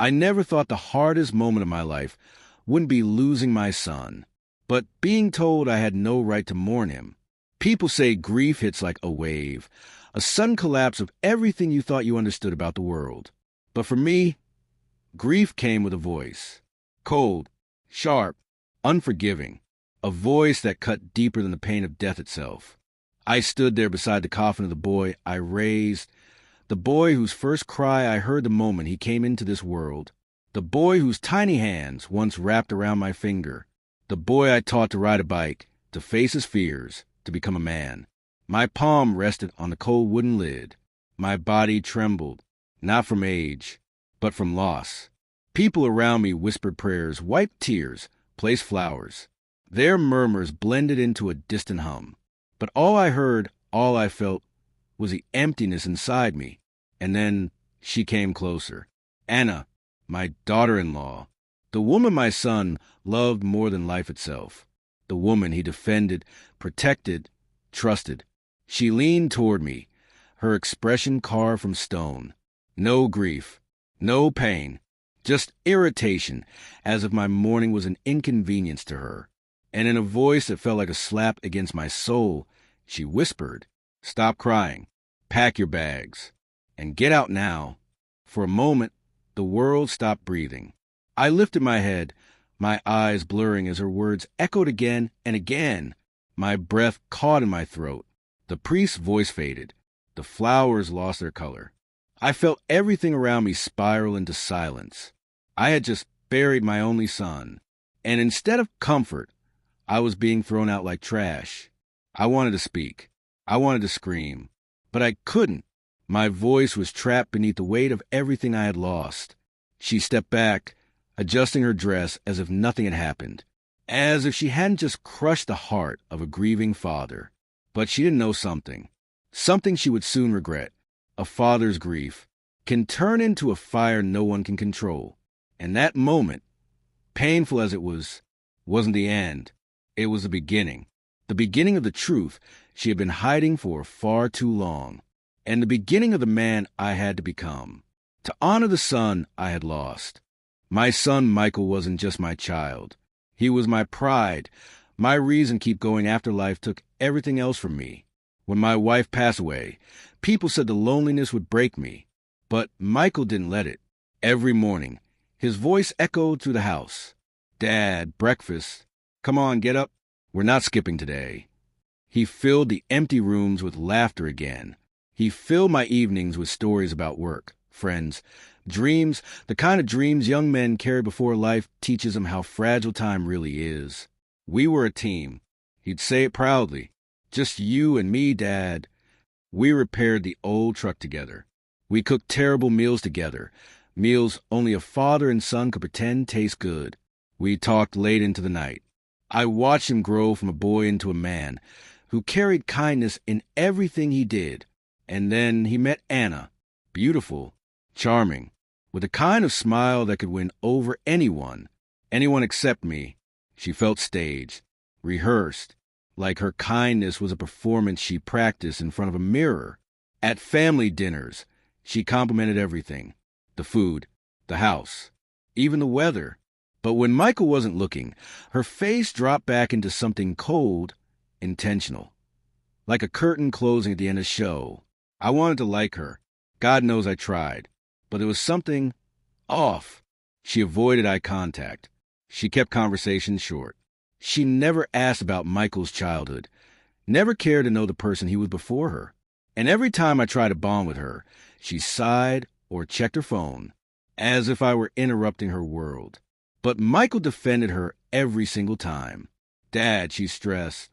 I never thought the hardest moment of my life wouldn't be losing my son, but being told I had no right to mourn him. People say grief hits like a wave, a sudden collapse of everything you thought you understood about the world. But for me, grief came with a voice. Cold, sharp, unforgiving. A voice that cut deeper than the pain of death itself. I stood there beside the coffin of the boy I raised, the boy whose first cry I heard the moment he came into this world, the boy whose tiny hands once wrapped around my finger, the boy I taught to ride a bike, to face his fears, to become a man. My palm rested on the cold wooden lid. My body trembled, not from age, but from loss. People around me whispered prayers, wiped tears, placed flowers. Their murmurs blended into a distant hum. But all I heard, all I felt, was the emptiness inside me. And then she came closer. Anna, my daughter-in-law. The woman my son loved more than life itself. The woman he defended, protected, trusted. She leaned toward me, her expression carved from stone. No grief, no pain, just irritation, as if my mourning was an inconvenience to her. And in a voice that felt like a slap against my soul, she whispered, "Stop crying, pack your bags, and get out now." For a moment, the world stopped breathing. I lifted my head, my eyes blurring as her words echoed again and again. My breath caught in my throat. The priest's voice faded. The flowers lost their color. I felt everything around me spiral into silence. I had just buried my only son, and instead of comfort, I was being thrown out like trash. I wanted to speak. I wanted to scream. But I couldn't. My voice was trapped beneath the weight of everything I had lost. She stepped back, adjusting her dress as if nothing had happened, as if she hadn't just crushed the heart of a grieving father. But she didn't know something. Something she would soon regret. A father's grief can turn into a fire no one can control. And that moment, painful as it was, wasn't the end. It was the beginning of the truth she had been hiding for far too long, and the beginning of the man I had to become, to honor the son I had lost. My son Michael wasn't just my child. He was my pride, my reason to keep going after life took everything else from me. When my wife passed away, people said the loneliness would break me, but Michael didn't let it. Every morning, his voice echoed through the house. "Dad, breakfast. Come on, get up. We're not skipping today." He filled the empty rooms with laughter again. He filled my evenings with stories about work, friends, dreams, the kind of dreams young men carry before life teaches them how fragile time really is. We were a team. He'd say it proudly. "Just you and me, Dad." We repaired the old truck together. We cooked terrible meals together, meals only a father and son could pretend taste good. We talked late into the night. I watched him grow from a boy into a man who carried kindness in everything he did. And then he met Anna, beautiful, charming, with a kind of smile that could win over anyone except me. She felt staged, rehearsed, like her kindness was a performance she practiced in front of a mirror. At family dinners, she complimented everything, the food, the house, even the weather. But when Michael wasn't looking, her face dropped back into something cold, intentional. Like a curtain closing at the end of a show. I wanted to like her. God knows I tried. But there was something off. She avoided eye contact. She kept conversations short. She never asked about Michael's childhood. Never cared to know the person he was before her. And every time I tried to bond with her, she sighed or checked her phone, as if I were interrupting her world. But Michael defended her every single time. "Dad," she stressed.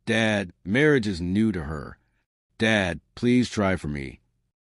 "Dad, marriage is new to her. Dad, please try for me."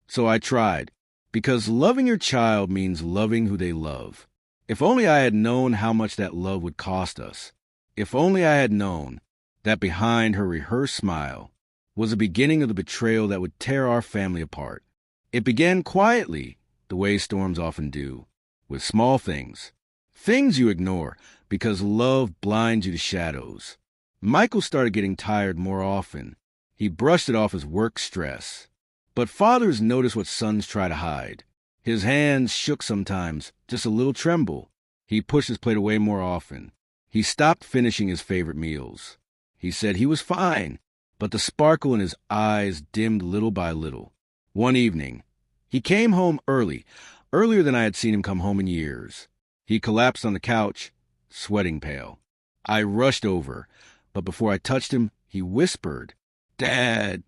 So I tried, because loving your child means loving who they love. If only I had known how much that love would cost us. If only I had known that behind her rehearsed smile was the beginning of the betrayal that would tear our family apart. It began quietly, the way storms often do, with small things. Things you ignore because love blinds you to shadows. Michael started getting tired more often. He brushed it off as work stress. But fathers notice what sons try to hide. His hands shook sometimes, just a little tremble. He pushed his plate away more often. He stopped finishing his favorite meals. He said he was fine, but the sparkle in his eyes dimmed little by little. One evening, he came home early, earlier than I had seen him come home in years. He collapsed on the couch, sweating pale. I rushed over, but before I touched him, he whispered, "Dad,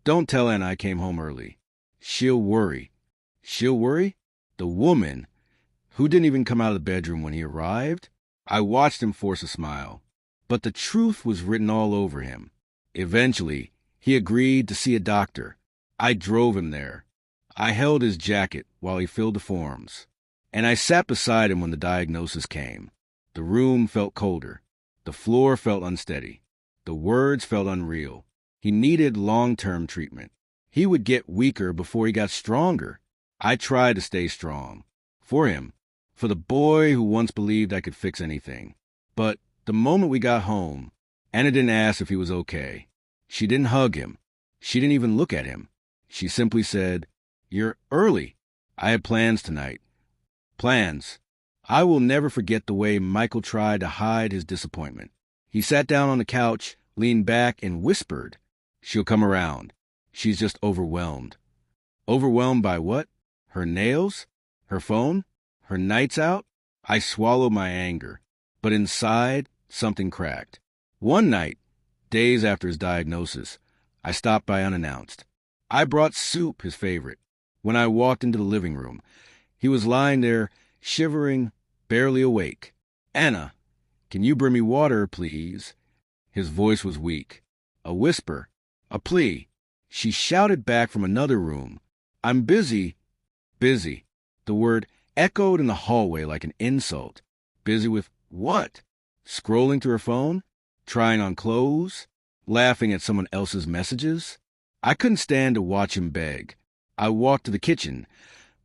don't tell Anna I came home early. She'll worry." She'll worry? The woman, who didn't even come out of the bedroom when he arrived? I watched him force a smile, but the truth was written all over him. Eventually, he agreed to see a doctor. I drove him there. I held his jacket while he filled the forms, and I sat beside him when the diagnosis came. The room felt colder. The floor felt unsteady. The words felt unreal. He needed long-term treatment. He would get weaker before he got stronger. I tried to stay strong. For him. For the boy who once believed I could fix anything. But the moment we got home, Anna didn't ask if he was okay. She didn't hug him. She didn't even look at him. She simply said, "You're early." I had plans tonight. Plans. I will never forget the way Michael tried to hide his disappointment. He sat down on the couch, leaned back, and whispered, "She'll come around. She's just overwhelmed." Overwhelmed by what? Her nails? Her phone? Her nights out? I swallowed my anger, but inside, something cracked. One night, days after his diagnosis, I stopped by unannounced. I brought soup, his favorite. When I walked into the living room, he was lying there, shivering, barely awake. "Anna, can you bring me water, please?" His voice was weak. A whisper, a plea. She shouted back from another room, "I'm busy." Busy. The word echoed in the hallway like an insult. Busy with what? Scrolling through her phone? Trying on clothes? Laughing at someone else's messages? I couldn't stand to watch him beg. I walked to the kitchen,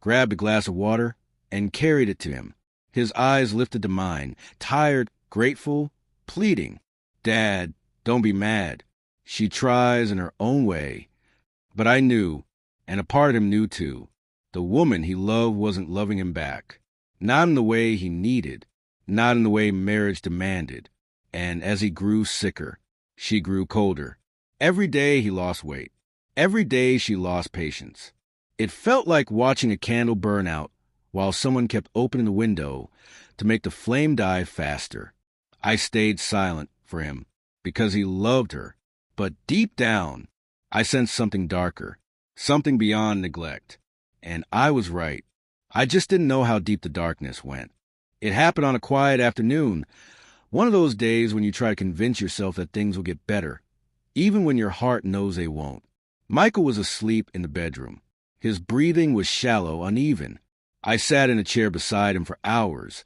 grabbed a glass of water, and carried it to him. His eyes lifted to mine, tired, grateful, pleading. "Dad, don't be mad. She tries in her own way." But I knew, and a part of him knew too, the woman he loved wasn't loving him back. Not in the way he needed, not in the way marriage demanded. And as he grew sicker, she grew colder. Every day he lost weight. Every day she lost patience. It felt like watching a candle burn out while someone kept opening the window to make the flame die faster. I stayed silent for him because he loved her. But deep down, I sensed something darker, something beyond neglect. And I was right. I just didn't know how deep the darkness went. It happened on a quiet afternoon, one of those days when you try to convince yourself that things will get better, even when your heart knows they won't. Michael was asleep in the bedroom. His breathing was shallow, uneven. I sat in a chair beside him for hours,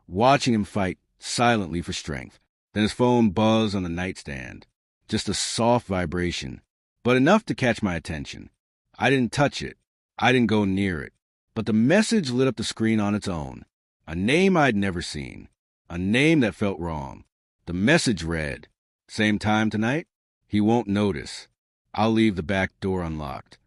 watching him fight silently for strength. Then his phone buzzed on the nightstand. Just a soft vibration, but enough to catch my attention. I didn't touch it. I didn't go near it. But the message lit up the screen on its own. A name I'd never seen. A name that felt wrong. The message read, "Same time tonight? He won't notice. I'll leave the back door unlocked."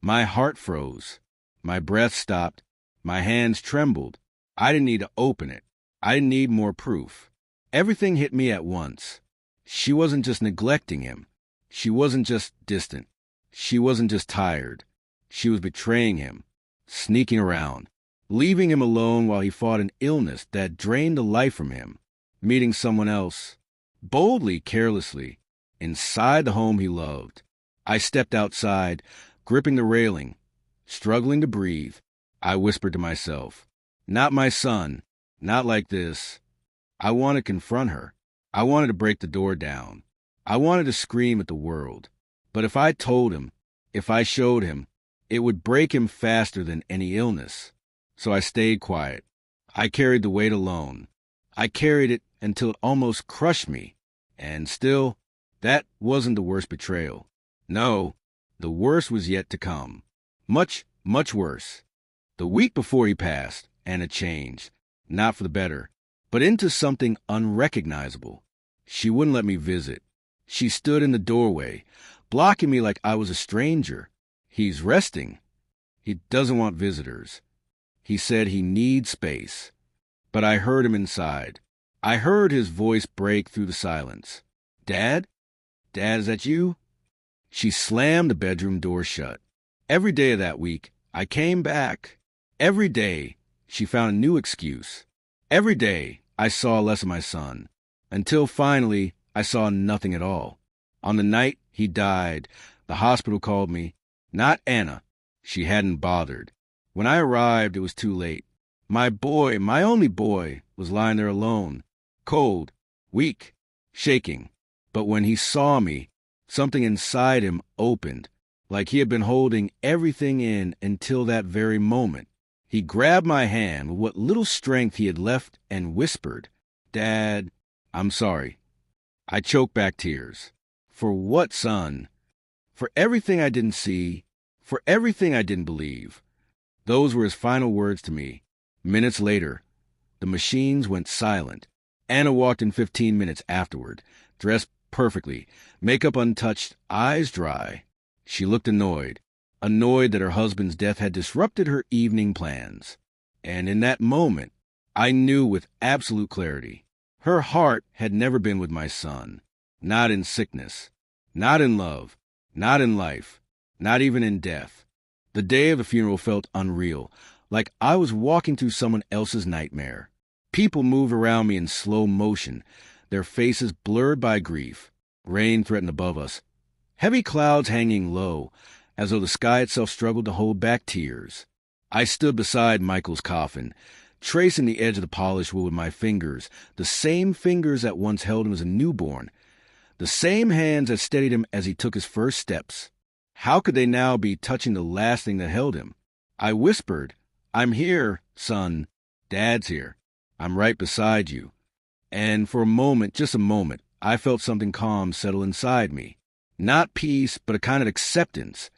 My heart froze. My breath stopped. My hands trembled. I didn't need to open it. I didn't need more proof. Everything hit me at once. She wasn't just neglecting him. She wasn't just distant. She wasn't just tired. She was betraying him, sneaking around, leaving him alone while he fought an illness that drained the life from him, meeting someone else, boldly, carelessly, inside the home he loved. I stepped outside, gripping the railing, struggling to breathe. I whispered to myself, "Not my son, not like this." I wanted to confront her. I wanted to break the door down. I wanted to scream at the world. But if I told him, if I showed him, it would break him faster than any illness. So I stayed quiet. I carried the weight alone. I carried it until it almost crushed me. And still, that wasn't the worst betrayal. No, the worst was yet to come. Much, much worse. The week before he passed, Anna changed, not for the better, but into something unrecognizable. She wouldn't let me visit. She stood in the doorway, blocking me like I was a stranger. "He's resting." He doesn't want visitors. He said he needs space. But I heard him inside. I heard his voice break through the silence. Dad? Dad, is that you? She slammed the bedroom door shut. Every day of that week, I came back. Every day, she found a new excuse. Every day, I saw less of my son. Until finally, I saw nothing at all. On the night he died, the hospital called me. Not Anna. She hadn't bothered. When I arrived, it was too late. My boy, my only boy, was lying there alone, cold, weak, shaking. But when he saw me, something inside him opened, like he had been holding everything in until that very moment. He grabbed my hand with what little strength he had left and whispered, "Dad, I'm sorry." I choked back tears. For what, son? For everything I didn't see, for everything I didn't believe. Those were his final words to me. Minutes later, the machines went silent. Anna walked in 15 minutes afterward, dressed perfectly, makeup untouched, eyes dry. She looked annoyed that her husband's death had disrupted her evening plans. And in that moment, I knew with absolute clarity, her heart had never been with my son. Not in sickness, not in love, not in life, not even in death. The day of the funeral felt unreal, like I was walking through someone else's nightmare. People moved around me in slow motion, their faces blurred by grief. Rain threatened above us, heavy clouds hanging low, as though the sky itself struggled to hold back tears. I stood beside Michael's coffin, tracing the edge of the polished wood with my fingers, the same fingers that once held him as a newborn, the same hands that steadied him as he took his first steps. How could they now be touching the last thing that held him? I whispered, "I'm here, son. Dad's here. I'm right beside you." And for a moment, just a moment, I felt something calm settle inside me. Not peace, but a kind of acceptance.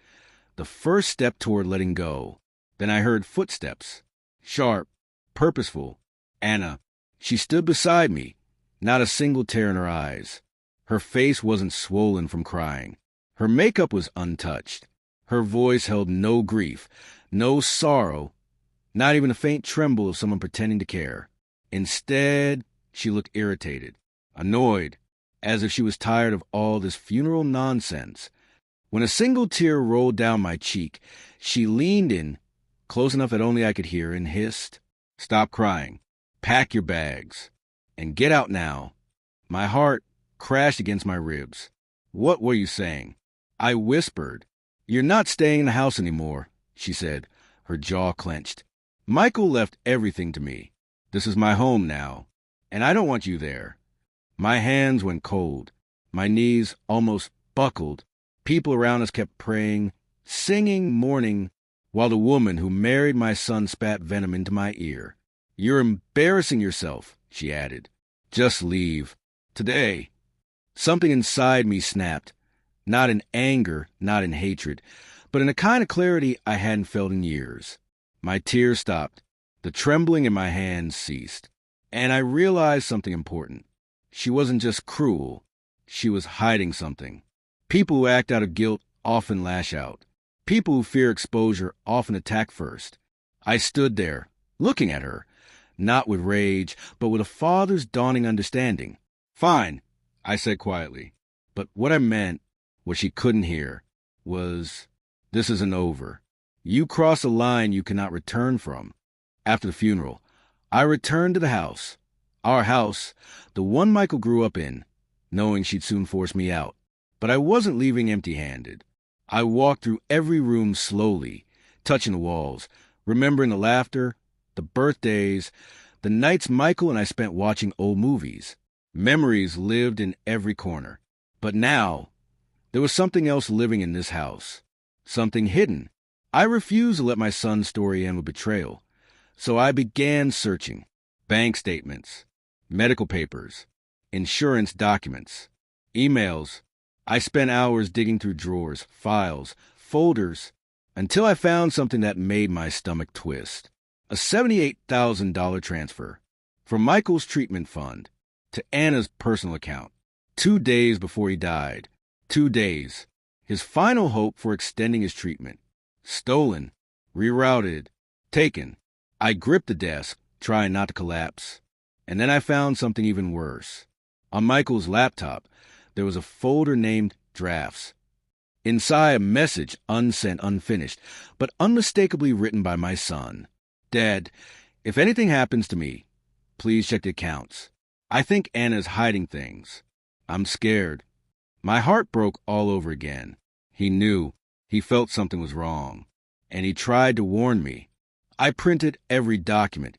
The first step toward letting go. Then I heard footsteps. Sharp, purposeful. Anna. She stood beside me, not a single tear in her eyes. Her face wasn't swollen from crying. Her makeup was untouched. Her voice held no grief, no sorrow, not even a faint tremble of someone pretending to care. Instead, she looked irritated, annoyed, as if she was tired of all this funeral nonsense. When a single tear rolled down my cheek, she leaned in, close enough that only I could hear, and hissed, "Stop crying. Pack your bags. And get out now." My heart crashed against my ribs. "What were you saying?" I whispered. "You're not staying in the house anymore," she said, her jaw clenched. "Michael left everything to me. This is my home now, and I don't want you there." My hands went cold. My knees almost buckled. People around us kept praying, singing, mourning, while the woman who married my son spat venom into my ear. "You're embarrassing yourself," she added. "Just leave. Today." Something inside me snapped. Not in anger, not in hatred, but in a kind of clarity I hadn't felt in years. My tears stopped. The trembling in my hands ceased. And I realized something important. She wasn't just cruel. She was hiding something. People who act out of guilt often lash out. People who fear exposure often attack first. I stood there, looking at her, not with rage, but with a father's dawning understanding. "Fine," I said quietly. But what I meant, what she couldn't hear, was, "This isn't over. You crossed a line you cannot return from." After the funeral, I returned to the house. Our house, the one Michael grew up in, knowing she'd soon force me out. But I wasn't leaving empty-handed. I walked through every room slowly, touching the walls, remembering the laughter, the birthdays, the nights Michael and I spent watching old movies. Memories lived in every corner. But now, there was something else living in this house. Something hidden. I refused to let my son's story end with betrayal. So I began searching. Bank statements, medical papers, insurance documents, emails. I spent hours digging through drawers, files, folders, until I found something that made my stomach twist. A $78,000 transfer from Michael's treatment fund to Anna's personal account, 2 days before he died. 2 days. His final hope for extending his treatment. Stolen, rerouted, taken. I gripped the desk, trying not to collapse. And then I found something even worse. On Michael's laptop, there was a folder named Drafts. Inside, a message, unsent, unfinished, but unmistakably written by my son. Dad, if anything happens to me, please check the accounts. I think Anna's hiding things. I'm scared. My heart broke all over again. He knew. He felt something was wrong. And he tried to warn me. I printed every document,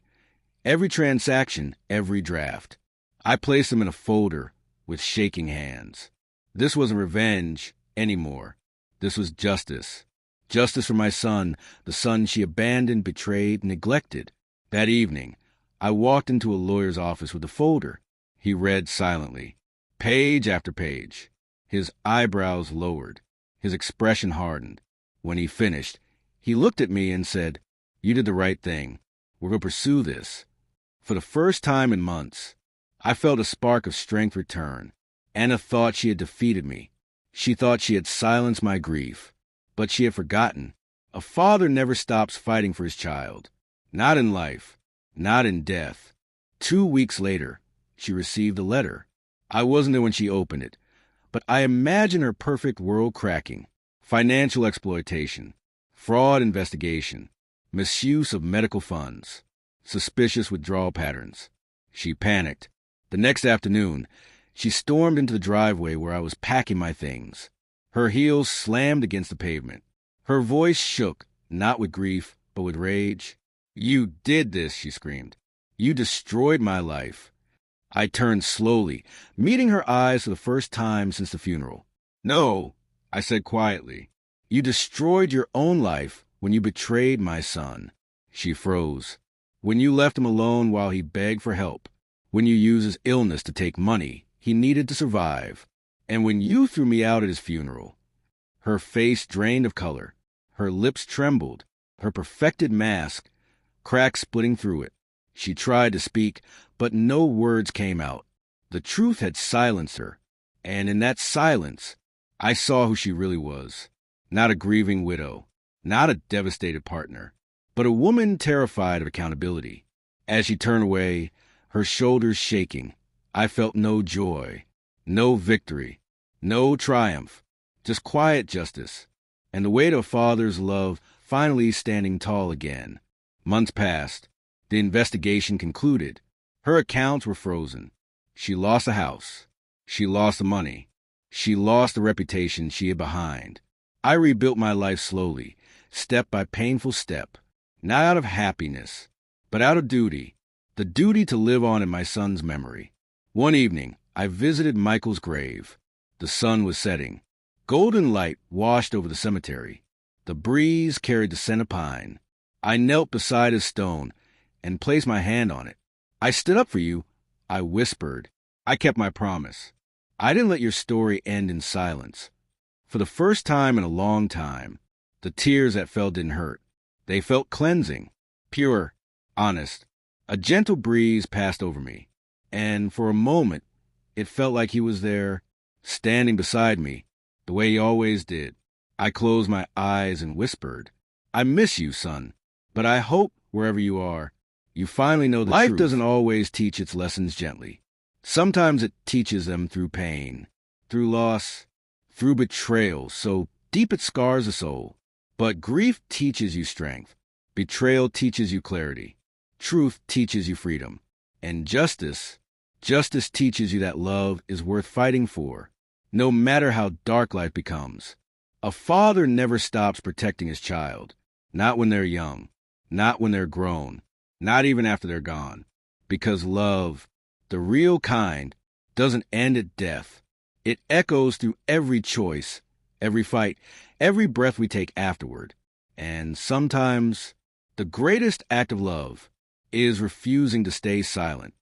every transaction, every draft. I placed them in a folder with shaking hands. This wasn't revenge anymore. This was justice. Justice for my son, the son she abandoned, betrayed, neglected. That evening, I walked into a lawyer's office with the folder. He read silently, page after page. His eyebrows lowered. His expression hardened. When he finished, he looked at me and said, "You did the right thing. We're going to pursue this." For the first time in months, I felt a spark of strength return. Anna thought she had defeated me. She thought she had silenced my grief. But she had forgotten. A father never stops fighting for his child. Not in life. Not in death. 2 weeks later, she received a letter. I wasn't there when she opened it, but I imagine her perfect world cracking. Financial exploitation. Fraud investigation. Misuse of medical funds. Suspicious withdrawal patterns. She panicked. The next afternoon, she stormed into the driveway where I was packing my things. Her heels slammed against the pavement. Her voice shook, not with grief, but with rage. "You did this," she screamed. "You destroyed my life." I turned slowly, meeting her eyes for the first time since the funeral. "No," I said quietly. "You destroyed your own life when you betrayed my son." She froze. "When you left him alone while he begged for help. When you used his illness to take money he needed to survive. And when you threw me out at his funeral." Her face drained of color. Her lips trembled. Her perfected mask, cracks splitting through it. She tried to speak, but no words came out. The truth had silenced her. And in that silence, I saw who she really was. Not a grieving widow. Not a devastated partner. But a woman terrified of accountability. As she turned away, her shoulders shaking, I felt no joy, no victory, no triumph, just quiet justice, and the weight of a father's love finally standing tall again. Months passed. The investigation concluded. Her accounts were frozen. She lost the house. She lost the money. She lost the reputation she had behind. I rebuilt my life slowly, step by painful step, not out of happiness, but out of duty, the duty to live on in my son's memory. One evening, I visited Michael's grave. The sun was setting. Golden light washed over the cemetery. The breeze carried the scent of pine. I knelt beside his stone and placed my hand on it. "I stood up for you," I whispered. "I kept my promise. I didn't let your story end in silence." For the first time in a long time, the tears that fell didn't hurt. They felt cleansing, pure, honest. A gentle breeze passed over me, and for a moment, it felt like he was there, standing beside me, the way he always did. I closed my eyes and whispered, "I miss you, son, but I hope, wherever you are, you finally know the truth." Life doesn't always teach its lessons gently. Sometimes it teaches them through pain, through loss, through betrayal, so deep it scars the soul. But grief teaches you strength. Betrayal teaches you clarity. Truth teaches you freedom. And justice teaches you that love is worth fighting for, no matter how dark life becomes. A father never stops protecting his child, not when they're young, not when they're grown, not even after they're gone. Because love, the real kind, doesn't end at death. It echoes through every choice, every fight, every breath we take afterward. And sometimes, the greatest act of love is refusing to stay silent.